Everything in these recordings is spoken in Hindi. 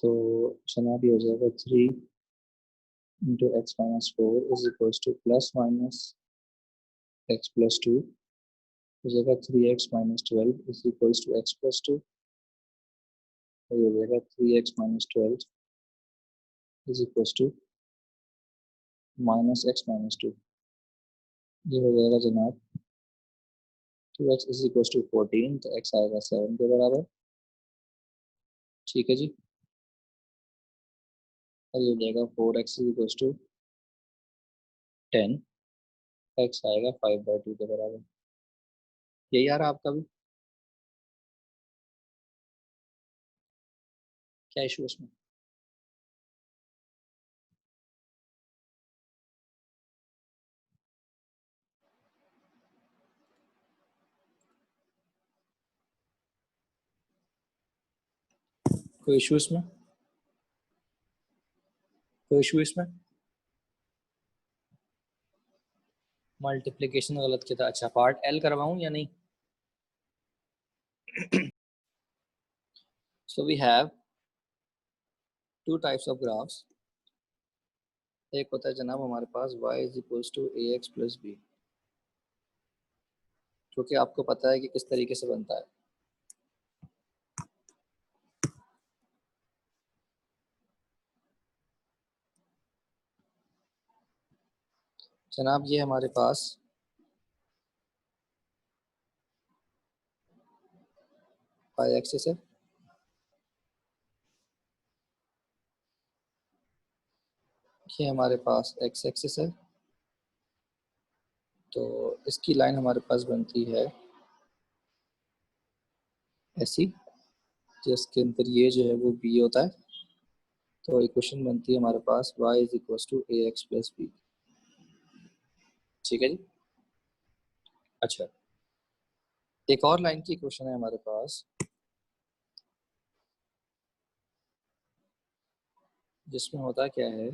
तो जनाब ये हो जाएगा 3 into x minus 4 is equal to plus minus x plus 2 हो जाएगा 3x minus 12 is equal to x plus 2। ये हो जाएगा 3x minus 12 is equal to minus x minus 2। ये हो जाएगा जनाब 2x इज इक्वल टू 14, तो x आएगा 7 के बराबर। ठीक है जी। और ये हो जाएगा 4x is equal to 10, x आएगा 5/2 के बराबर। यही आ रहा आपका भी? क्या इशू उसमें? कोई इशू इसमें? कोई इशू इसमें? मल्टीप्लिकेशन गलत किया था। अच्छा, पार्ट एल करवाऊं या नहीं? So we have two types of graphs. एक होता है जनाब हमारे पास y is equals to a x plus b, जो कि आपको पता है कि किस तरीके से बनता है। जनाब ये हमारे पास y एक्सिस है, ये हमारे पास x एक्सिस है। तो इसकी लाइन हमारे पास बनती है ऐसी, जिसके अंदर ये जो है वो b होता है। तो इक्वेशन बनती है हमारे पास y is equals to a x plus b. ठीक है जी। अच्छा, एक और लाइन की इक्वेशन है हमारे पास, जिसमें होता क्या है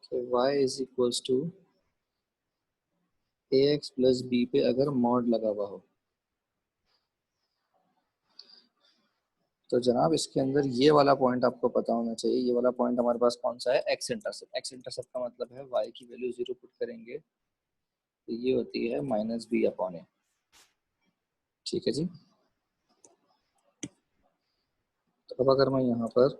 कि y is equals to a x plus b पे अगर मॉड लगा हुआ हो, तो जनाब इसके अंदर ये वाला पॉइंट आपको पता होना चाहिए। ये वाला पॉइंट हमारे पास कौन सा है? X intercept. एक्स इंटरसेप्ट का मतलब है y की वैल्यू 0 पुट करेंगे तो ये होती है माइनस बी अपॉन ए। ठीक है जी। तो अब अगर मैं यहाँ पर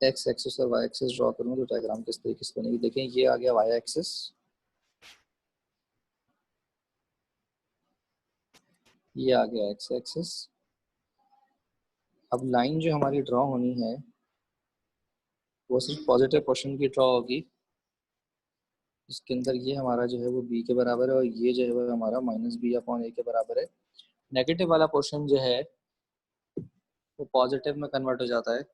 एक्स एक्सिस और वाई एक्सिस ड्रॉ करूँ तो डायग्राम किस तरीके से बनेगी? देखें, ये आ गया वाई एक्सिस, ये आ गया एक्स एक्सिस। अब लाइन जो हमारी ड्रॉ होनी है वो सिर्फ पॉजिटिव पोर्शन की ड्रॉ होगी। इसके अंदर ये हमारा जो है वो b के बराबर है और ये जो है वो हमारा माइनस बी अपॉन ए के बराबर है। नेगेटिव वाला पोर्शन जो है वो पॉजिटिव में कन्वर्ट हो जाता है।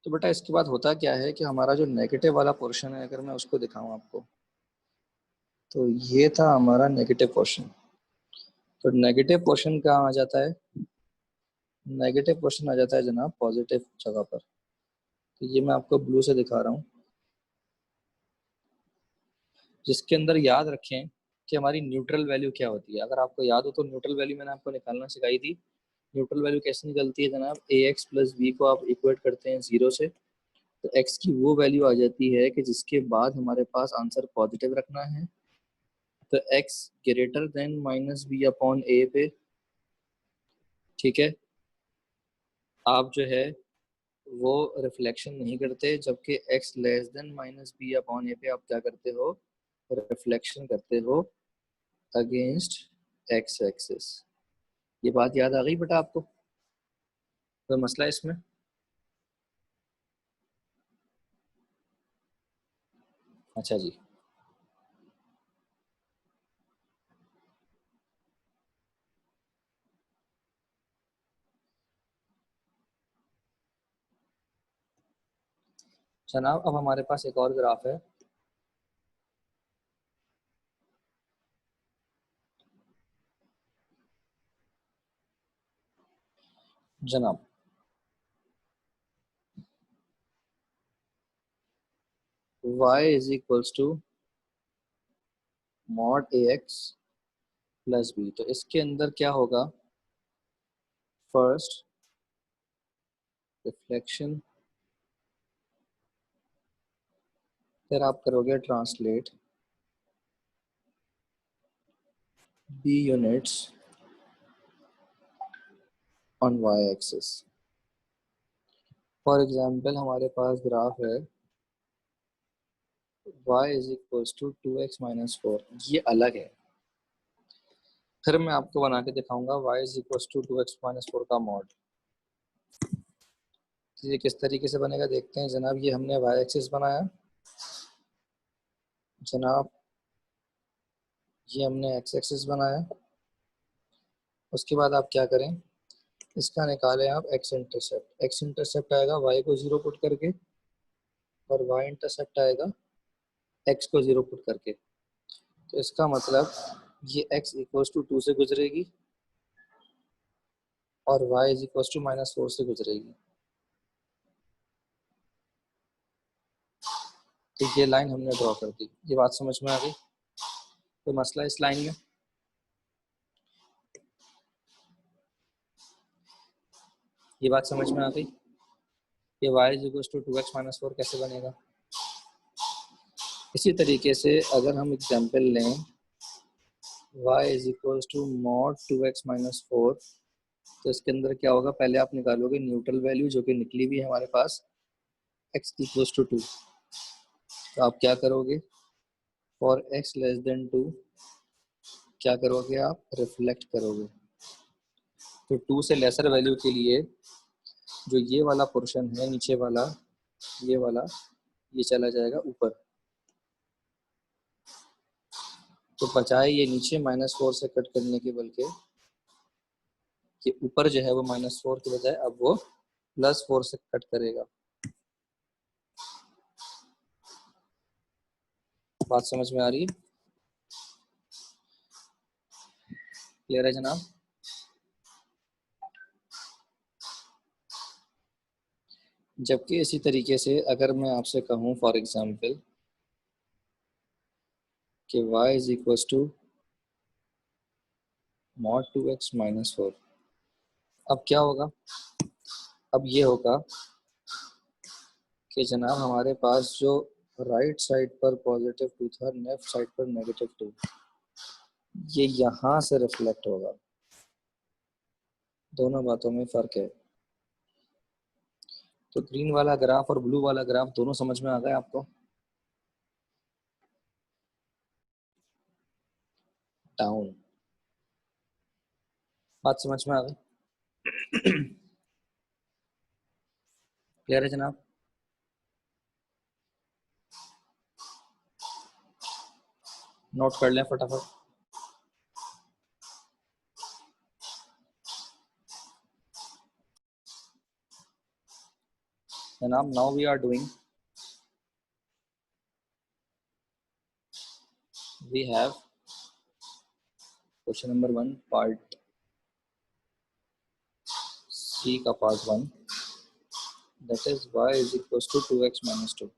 तो बेटा इसके बाद होता क्या है कि हमारा जो नेगेटिव वाला पोर्शन है, अगर मैं उसको दिखाऊं आपको, तो ये था हमारा नेगेटिव पोर्शन। तो नेगेटिव पोर्शन कहाँ आ जाता है? नेगेटिव पोर्शन आ जाता है जनाब पॉजिटिव जगह पर। तो ये मैं आपको ब्लू से दिखा रहा हूँ, जिसके अंदर याद रखें कि हमारी न्यूट्रल वैल्यू क्या होती है। अगर आपको याद हो तो न्यूट्रल वैल्यू मैंने आपको निकालना सिखाई थी। न्यूट्रल वैल्यू कैसे निकलती है जनाब? ए एक्स प्लस बी को आप इक्वेट करते हैं 0 से, तो एक्स की वो वैल्यू आ जाती है कि जिसके बाद हमारे पास आंसर पॉजिटिव रखना है। तो X greater than minus B upon A पे, ठीक है, आप जो है वो रिफ्लेक्शन नहीं करते, जबकि X less than minus B upon A पे आप क्या करते हो? रिफ्लेक्शन करते हो अगेंस्ट एक्स एक्सिस। ये बात याद आ गई बेटा आपको? कोई मसला है इसमें? अच्छा जी। जनाब अब हमारे पास एक और ग्राफ है। जनाब y is equals to mod a x plus b. तो इसके अंदर क्या होगा, फर्स्ट रिफ्लेक्शन, फिर आप करोगे translate b units on y axis. For example हमारे पास ग्राफ है y is equals to 2x-4, ये अलग है। फिर मैं आपको बना के दिखाऊंगा y is equals to 2x-4 का मॉड। तो ये किस तरीके से बनेगा देखते हैं जनाब। ये हमने y एक्सिस बनाया जनाब, ये हमने x एक्सिस बनाया। उसके बाद आप क्या करें, इसका निकालें आप x इंटरसेप्ट। x इंटरसेप्ट आएगा y को 0 पुट करके, और y इंटरसेप्ट आएगा x को 0 पुट करके। तो इसका मतलब ये x इक्वल्स टू 2 से गुजरेगी और y इज इक्वल्स टू -4 से गुजरेगी। तो ये लाइन हमने ड्रॉ कर दी। ये बात समझ में आ गई? तो मसला इस लाइन में, ये बात समझ में आ गई? ये y is equals to 2x-4 कैसे बनेगा। इसी तरीके से अगर हम एग्जांपल लें y is equals to mod 2x-4, तो इसके अंदर क्या होगा, पहले आप निकालोगे न्यूट्रल वैल्यू जो कि निकली भी है हमारे पास x इक्वल्स टू 2। तो आप क्या करोगे, फॉर x लेस देन 2 क्या करोगे, आप रिफ्लेक्ट करोगे। तो 2 से लेसर वैल्यू के लिए जो ये वाला पोर्शन है नीचे वाला, ये वाला, ये चला जाएगा ऊपर। तो बजाय ये नीचे -4 से कट करने के, बल्कि ये ऊपर जो है वो -4 के बजाय अब वो +4 से कट करेगा। बात समझ में आ रही है? क्लियर है जनाब? जबकि इसी तरीके से अगर मैं आपसे कहूँ फॉर एग्जांपल कि y is equals to mod 2x-4, अब क्या होगा, अब ये होगा कि जनाब हमारे पास जो राइट साइड पर +2 था, लेफ्ट साइड पर -2, ये यहाँ से रिफ्लेक्ट होगा। दोनों बातों में फ़र्क है। तो ग्रीन वाला ग्राफ और ब्लू वाला ग्राफ दोनों समझ में आ गए आपको? डाउन। बात समझ में आ गई? क्लियर है जनाब? नोट कर लें फटाफट। जनाब now we are doing, we have question number 1 part C का part 1, that is y is equals to 2x-2।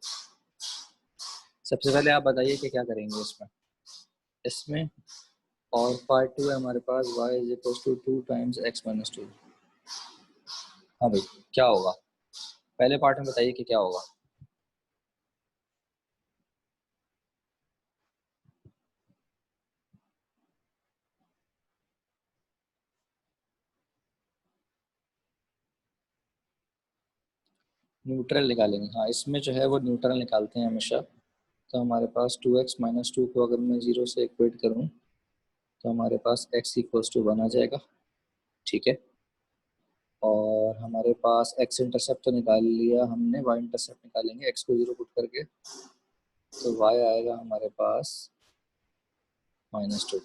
सबसे पहले आप बताइए कि क्या करेंगे इसमें। इसमें और पार्ट 2 है हमारे पास y is equals to 2 times x-2। हाँ भाई, क्या होगा पहले पार्ट में बताइए कि क्या होगा। न्यूट्रल निकालेंगे, हाँ इसमें जो है वो न्यूट्रल निकालते हैं हमेशा। तो हमारे पास 2x-2 को अगर मैं 0 से इक्वेट करूँ तो हमारे पास x इक्वल्स टू 1 आ जाएगा, ठीक है। और हमारे पास x इंटरसेप्ट तो निकाल लिया हमने, y इंटरसेप्ट निकालेंगे x को 0 पुट करके। तो y आएगा हमारे पास -2।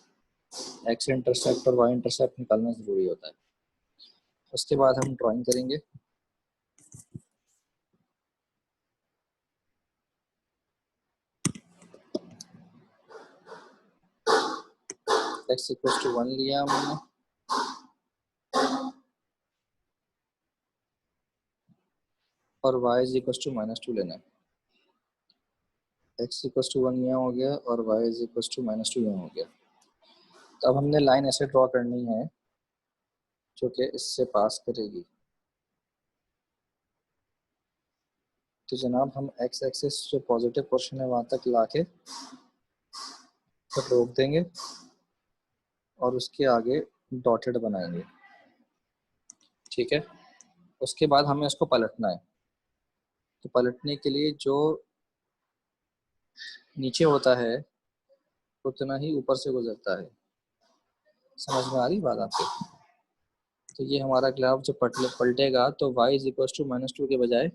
x इंटरसेप्ट और y इंटरसेप्ट निकालना ज़रूरी होता है। उसके बाद हम ड्राइंग करेंगे। x इक्वल टू 1 लिया हमने और y इज इक्वल टू -2 लेना है। x इक्वल टू 1 यहाँ हो गया और y इज इक्वल टू -2 यहाँ हो गया। तो अब हमने लाइन ऐसे ड्रॉ करनी है जो कि इससे पास करेगी। तो जनाब हम x एक्सिस जो पॉजिटिव पोर्शन है वहाँ तक लाके फिर रोक देंगे और उसके आगे डॉटेड बनाएंगे, ठीक है। उसके बाद हमें इसको पलटना है। तो पलटने के लिए जो नीचे होता है उतना ही ऊपर से गुजरता है। समझ में आ रही बात आपके? तो ये हमारा ग्राफ जो पलटेगा तो y इज इक्वल टू -2 के बजाय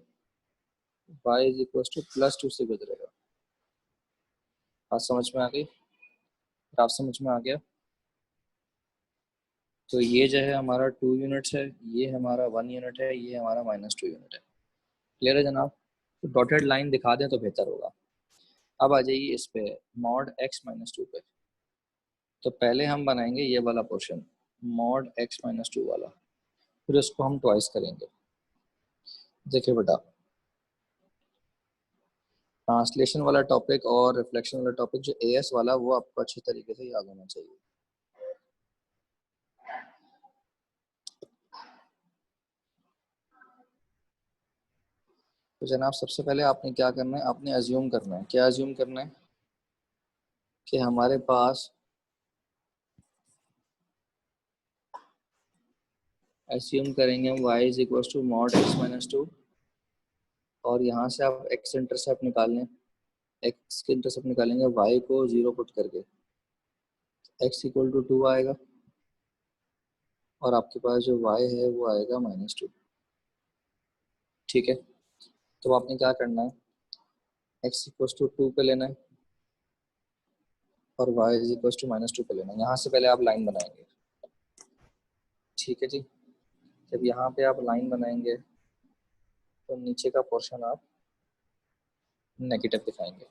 y इज इक्वल टू +2 से गुजरेगा। बात समझ में आ गई? ग्राफ समझ में आ गया? तो ये जो है हमारा 2 यूनिट्स है, ये हमारा 1 यूनिट है, ये हमारा -2 यूनिट है। क्लियर है जनाब? तो डॉटेड लाइन दिखा दें तो बेहतर होगा। अब आ जाइए इस पे मॉड x-2 पे। तो पहले हम बनाएंगे ये वाला पोर्शन मॉड x-2 वाला, फिर उसको हम ट्वाइस करेंगे। देखिए बेटा, ट्रांसलेशन वाला टॉपिक और रिफ्लेक्शन वाला टॉपिक जो एएस वाला वो आपको अच्छी तरीके से याद होना चाहिए। तो जनाब सबसे पहले आपने क्या करना है, आपने अज्यूम करना है। क्या अज्यूम करना है? कि हमारे पास अज्यूम करेंगे हम y is equal to mod x-2 और यहाँ से आप x इंटरसेप्ट निकाल लें। x के इंटरसेप्ट निकालेंगे y को 0 पुट करके, x इक्वल टू 2 आएगा और आपके पास जो y है वो आएगा -2, ठीक है। तो आपने क्या करना है, x इक्वल टू 2 पे लेना है और y इज इक्वल टू -2 पे लेना है। यहाँ से पहले आप लाइन बनाएंगे, ठीक है जी। जब यहाँ पे आप लाइन बनाएंगे तो नीचे का पोर्शन आप नेगेटिव दिखाएंगे।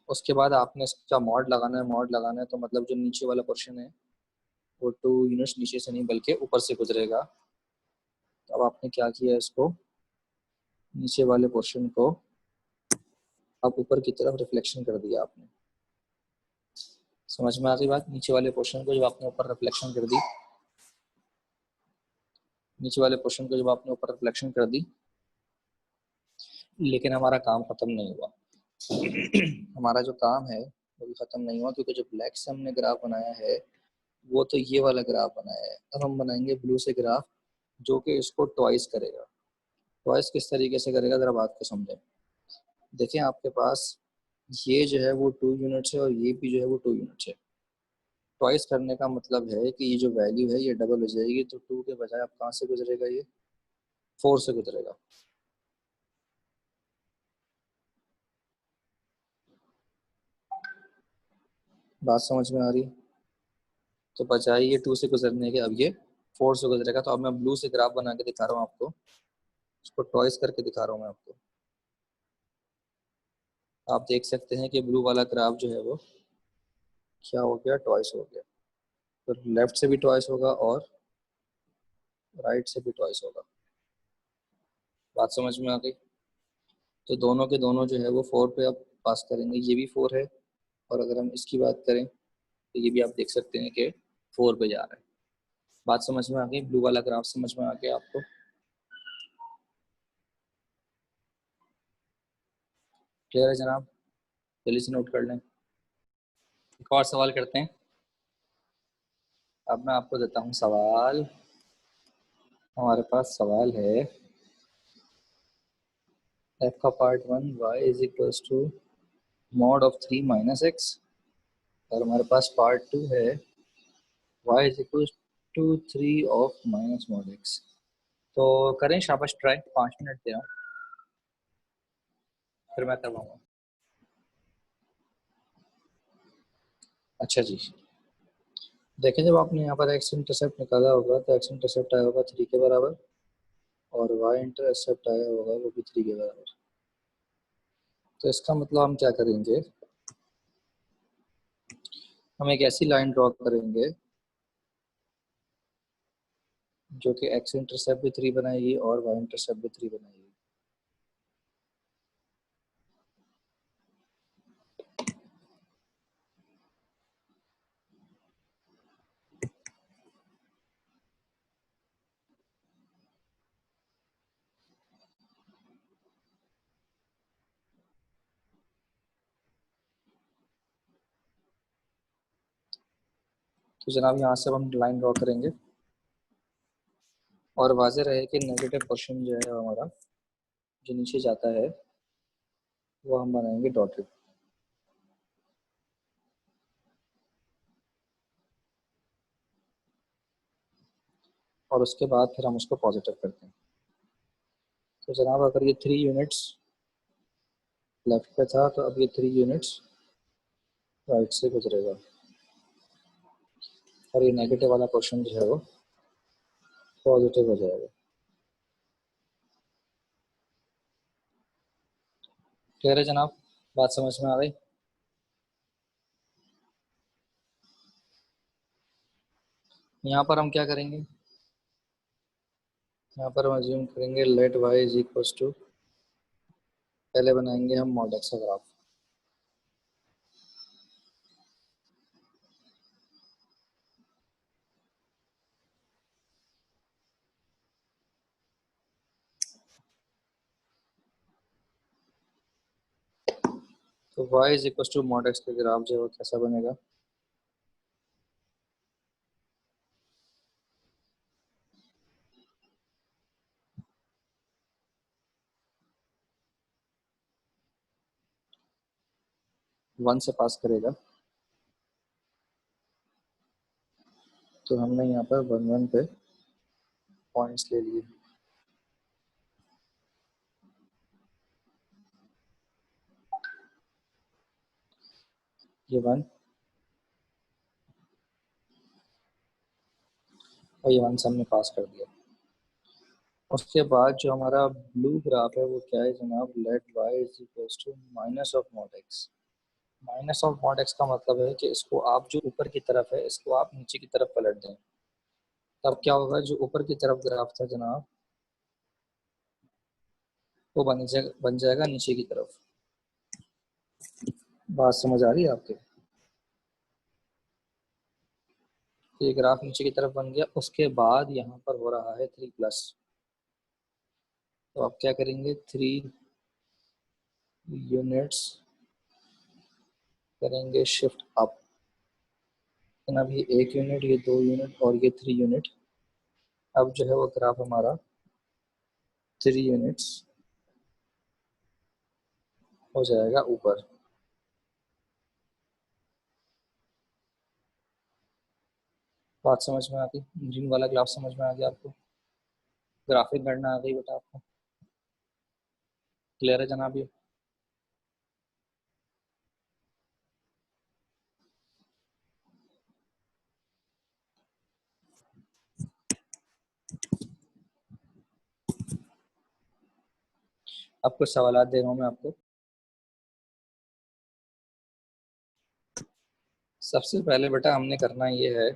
उसके बाद आपने इसका मॉड लगाना है। मॉड लगाना है तो मतलब जो नीचे वाला पोर्शन है वो 2 यूनिट्स नीचे से नहीं बल्कि ऊपर से गुजरेगा। तो अब आपने क्या किया, इसको नीचे वाले पोर्शन को अब ऊपर की तरफ रिफ्लेक्शन कर दिया आपने। समझ में आ गई बात? नीचे वाले पोर्शन को जब आपने ऊपर रिफ्लेक्शन कर दी, नीचे वाले पोर्शन को जब आपने ऊपर रिफ्लेक्शन कर दी, लेकिन हमारा काम खत्म नहीं हुआ। हमारा जो काम है वो भी खत्म नहीं हुआ, क्योंकि जो ब्लैक से हमने ग्राफ बनाया है वो तो ये वाला ग्राफ बनाया है। अब हम बनाएंगे ब्लू से ग्राफ जो कि इसको ट्वाइस करेगा। ट्वाइस किस तरीके से करेगा जरा बात को समझें। देखें आपके पास ये जो है वो 2 यूनिट्स है और ये भी जो है वो 2 यूनिट्स है। ट्वाइस करने का मतलब है कि ये जो वैल्यू है ये डबल हो जाएगी। तो 2 के बजाय आप कहाँ से गुजरेगा, ये 4 से गुजरेगा। बात समझ में आ रही? तो बजाय ये 2 से गुजरने के अब ये 4 से गुजरेगा। तो अब मैं ब्लू से ग्राफ बना के दिखा रहा हूँ आपको, इसको ट्वाइस करके दिखा रहा हूँ मैं आपको। आप देख सकते हैं कि ब्लू वाला ग्राफ जो है वो क्या हो गया, ट्वाइस हो गया। तो लेफ्ट से भी ट्वाइस होगा और राइट से भी ट्वाइस होगा। बात समझ में आ गई? तो दोनों के दोनों जो है वो 4 पे अब पास करेंगे। ये भी 4 है और अगर हम इसकी बात करें तो ये भी आप देख सकते हैं कि 4 पे जा रहा है। बात समझ में आ गई? ब्लू वाला ग्राफ समझ में आ गया आपको? क्लियर है जनाब? जल्दी से नोट कर लें। एक और सवाल करते हैं। अब मैं आपको देता हूँ सवाल। हमारे पास सवाल है f का part 1 y is equal to mod of 3 minus x और हमारे पास पार्ट 2 है y is equal to 3 of minus mod x. तो करें शाबाश ट्राई, 5 मिनट दे रहा हूँ फिर मैं करवाऊंगा। अच्छा जी, देखें जब आपने यहाँ पर एक्स इंटरसेप्ट निकाला होगा तो एक्स इंटरसेप्ट आया होगा 3 के बराबर और वाई इंटरसेप्ट आया होगा वो भी 3 के बराबर। तो इसका मतलब हम क्या करेंगे, हम एक ऐसी लाइन ड्रॉ करेंगे जो कि एक्स इंटरसेप्ट भी 3 बनाएगी और वाई इंटरसेप्ट भी 3 बनाएगी। तो जनाब यहाँ से हम लाइन ड्रॉ करेंगे और वाज़ेह रहे कि नेगेटिव पोर्शन जो है हमारा जो नीचे जाता है वो हम बनाएंगे डॉटेड। और उसके बाद फिर हम उसको पॉजिटिव करते हैं। तो जनाब अगर ये 3 यूनिट्स लेफ्ट पे था तो अब ये 3 यूनिट्स राइट से गुजरेगा और ये नेगेटिव वाला पोर्शन जो है वो पॉजिटिव हो जाएगा। क्लियर है जनाब? बात समझ में आ गई? यहाँ पर हम क्या करेंगे, यहाँ पर हम अज्यूम करेंगे let y is equal to, पहले बनाएंगे हम मॉड एक्स का ग्राफ। तो y is equal to mod x का ग्राफ जो है वो कैसा बनेगा, वन से पास करेगा। तो हमने यहाँ पर 1 1 पे पॉइंट्स ले लिए। ये 1 और ये 1 से हमने पास कर दिया। उसके बाद जो हमारा ब्लू ग्राफ है वो क्या है जनाब, let y is equal to minus of mod x. Minus of mod x का मतलब है कि इसको आप जो ऊपर की तरफ है इसको आप नीचे की तरफ पलट दें। तब क्या होगा, जो ऊपर की तरफ ग्राफ था जनाब वो बन जाएगा नीचे की तरफ। बात समझ आ रही है आपके? तो ये ग्राफ नीचे की तरफ बन गया। उसके बाद यहाँ पर हो रहा है 3+। तो आप क्या करेंगे, 3 यूनिट्स करेंगे शिफ्ट अप। अभी 1 यूनिट, ये 2 यूनिट और ये 3 यूनिट। अब जो है वो ग्राफ हमारा 3 यूनिट्स हो जाएगा ऊपर। बात समझ में आ गई? ग्रीन वाला ग्राफ समझ में आ गया आपको? ग्राफिक गणना आ गई बेटा आपको? क्लियर है जनाब ये? अब कुछ सवाल दे रहा हूँ मैं आपको। सबसे पहले बेटा हमने करना ये है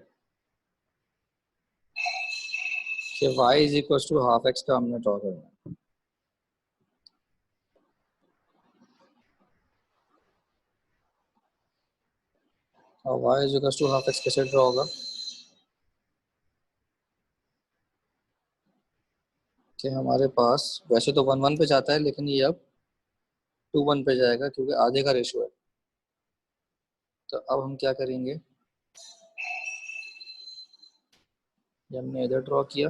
कि y is equal to half x का हमने ड्रॉ करना है। और y is equal to half x कैसे ड्रॉ होगा कि हमारे पास वैसे तो 1 1 पे जाता है लेकिन ये अब 2 1 पे जाएगा क्योंकि आधे का रेशो है। तो अब हम क्या करेंगे, ये हमने इधर ड्रॉ किया,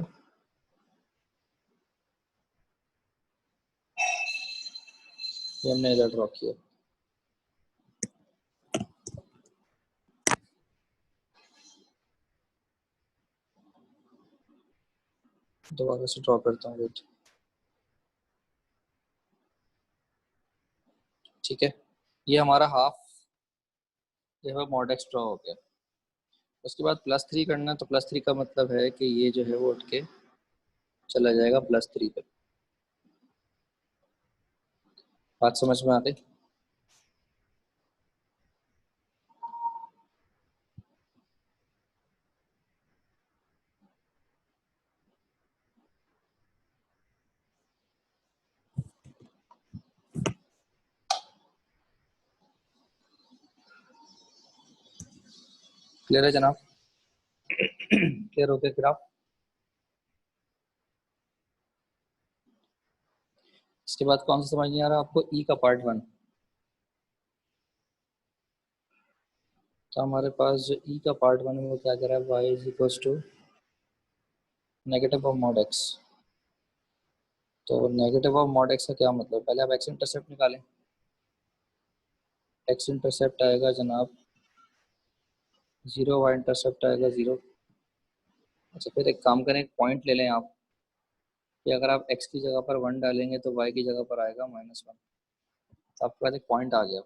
ये हमने इधर ड्रॉ किया। दोबारा से ड्रॉ करता हूँ, वेट। ठीक है, ये हमारा हाफ जो है मॉड एक्स ड्रॉ हो गया। उसके बाद +3 करना है, तो +3 का मतलब है कि ये जो है वो उठ के चला जाएगा +3 पे। बात समझ में आ गई? क्लियर है जनाब? क्लियर हो गया ग्राफ? इसके बाद कौन सा समझ नहीं आ रहा आपको? ई का पार्ट 1। तो हमारे पास जो ई का पार्ट 1 है वो क्या कह रहा है? Y is equal to negative of mod x. तो नेगेटिव ऑफ मॉड एक्स का क्या मतलब? पहले आप एक्स इंटरसेप्ट निकालें। एक्स इंटरसेप्ट आएगा जनाब 0, वाई इंटरसेप्ट आएगा 0। अच्छा, फिर एक काम करें, एक पॉइंट ले लें आप कि अगर आप x की जगह पर 1 डालेंगे तो y की जगह पर आएगा -1। तो आपके पास एक पॉइंट आ गया।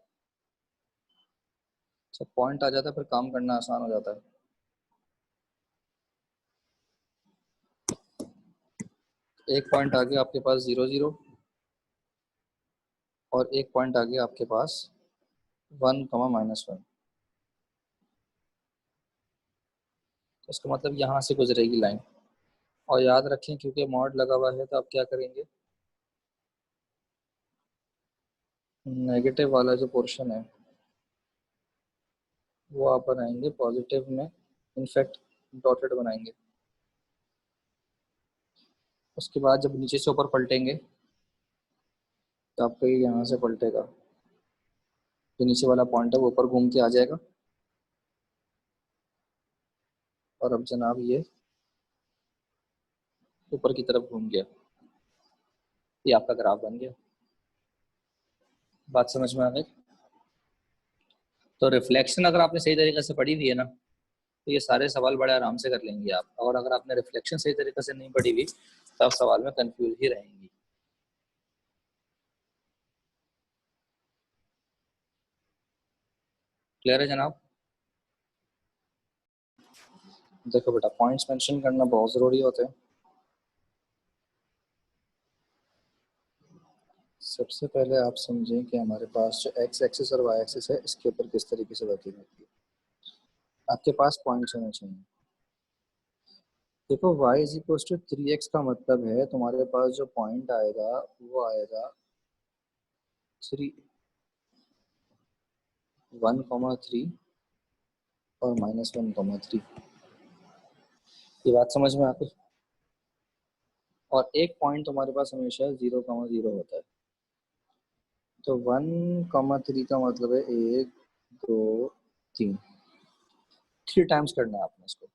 अच्छा, पॉइंट आ जाता है फिर काम करना आसान हो जाता है। एक पॉइंट आ गया आपके पास 0 0, और एक पॉइंट आ गया आपके पास 1, -1। तो इसका मतलब यहाँ से गुजरेगी लाइन। और याद रखें क्योंकि मॉड लगा हुआ है तो आप क्या करेंगे, नेगेटिव वाला जो पोर्शन है वो आप बनाएंगे पॉजिटिव में, इनफैक्ट डॉटेड बनाएंगे। उसके बाद जब नीचे से ऊपर पलटेंगे तो आपको ये यहाँ से पलटेगा, जो नीचे वाला पॉइंट है वो ऊपर घूम के आ जाएगा। और अब जनाब ये ऊपर की तरफ घूम गया। ये आपका ग्राफ बन गया। बात समझ में आ गई? तो रिफ्लेक्शन अगर आपने सही तरीके से पढ़ी हुई है ना तो ये सारे सवाल बड़े आराम से कर लेंगे आप। और अगर आपने रिफ्लेक्शन सही तरीके से नहीं पढ़ी हुई तो आप सवाल में कंफ्यूज ही रहेंगी। क्लियर है जनाब? देखो बेटा, पॉइंट्स मेंशन करना बहुत ज़रूरी होते हैं। सबसे पहले आप समझें कि हमारे पास जो एक्स एक्सिस और वाई एक्सिस है इसके ऊपर किस तरीके से वर्किंग होती है। आपके पास पॉइंट्स होने चाहिए। देखो, y is equal to 3x का मतलब है तुम्हारे पास जो पॉइंट आएगा वो आएगा 3, 1,3 और -1,3। ये बात समझ में आती है? और एक पॉइंट तुम्हारे पास हमेशा 0,0 होता है। तो 1,3 का मतलब है 1 2 3, 3 टाइम्स करना है आपने इसको।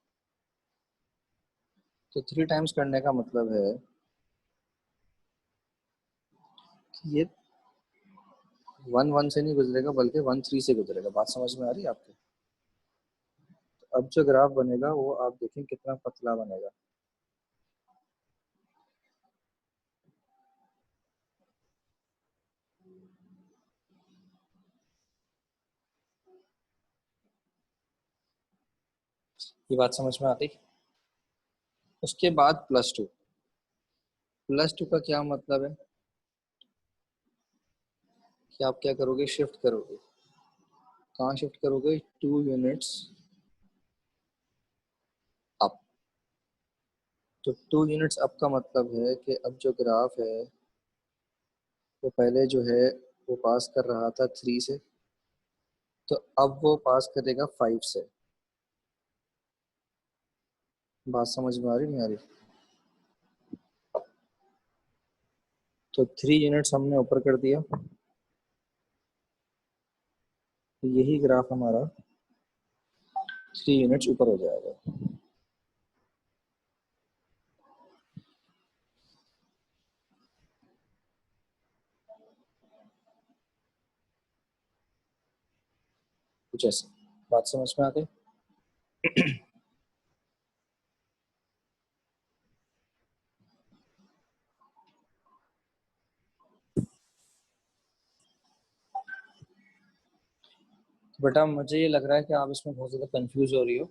तो 3 टाइम्स करने का मतलब है कि ये 1 1 से नहीं गुजरेगा बल्कि 1 3 से गुजरेगा। बात समझ में आ रही है आपको? तो अब जो ग्राफ बनेगा वो आप देखें कितना पतला बनेगा। ये बात समझ में आती? उसके बाद +2। +2 का क्या मतलब है कि आप क्या करोगे, शिफ्ट करोगे। कहाँ शिफ्ट करोगे? 2 यूनिट्स अप। तो 2 यूनिट्स अप का मतलब है कि अब जो ग्राफ है वो पहले जो है वो पास कर रहा था 3 से, तो अब वो पास करेगा 5 से। बात समझ में आ रही नहीं आ रही? तो 3 यूनिट्स हमने ऊपर कर दिया, तो यही ग्राफ हमारा 3 यूनिट्स ऊपर हो जाएगा। कुछ ऐसे। बात समझ में आ गई? बेटा मुझे ये लग रहा है कि आप इसमें बहुत ज़्यादा कंफ्यूज हो रही हो।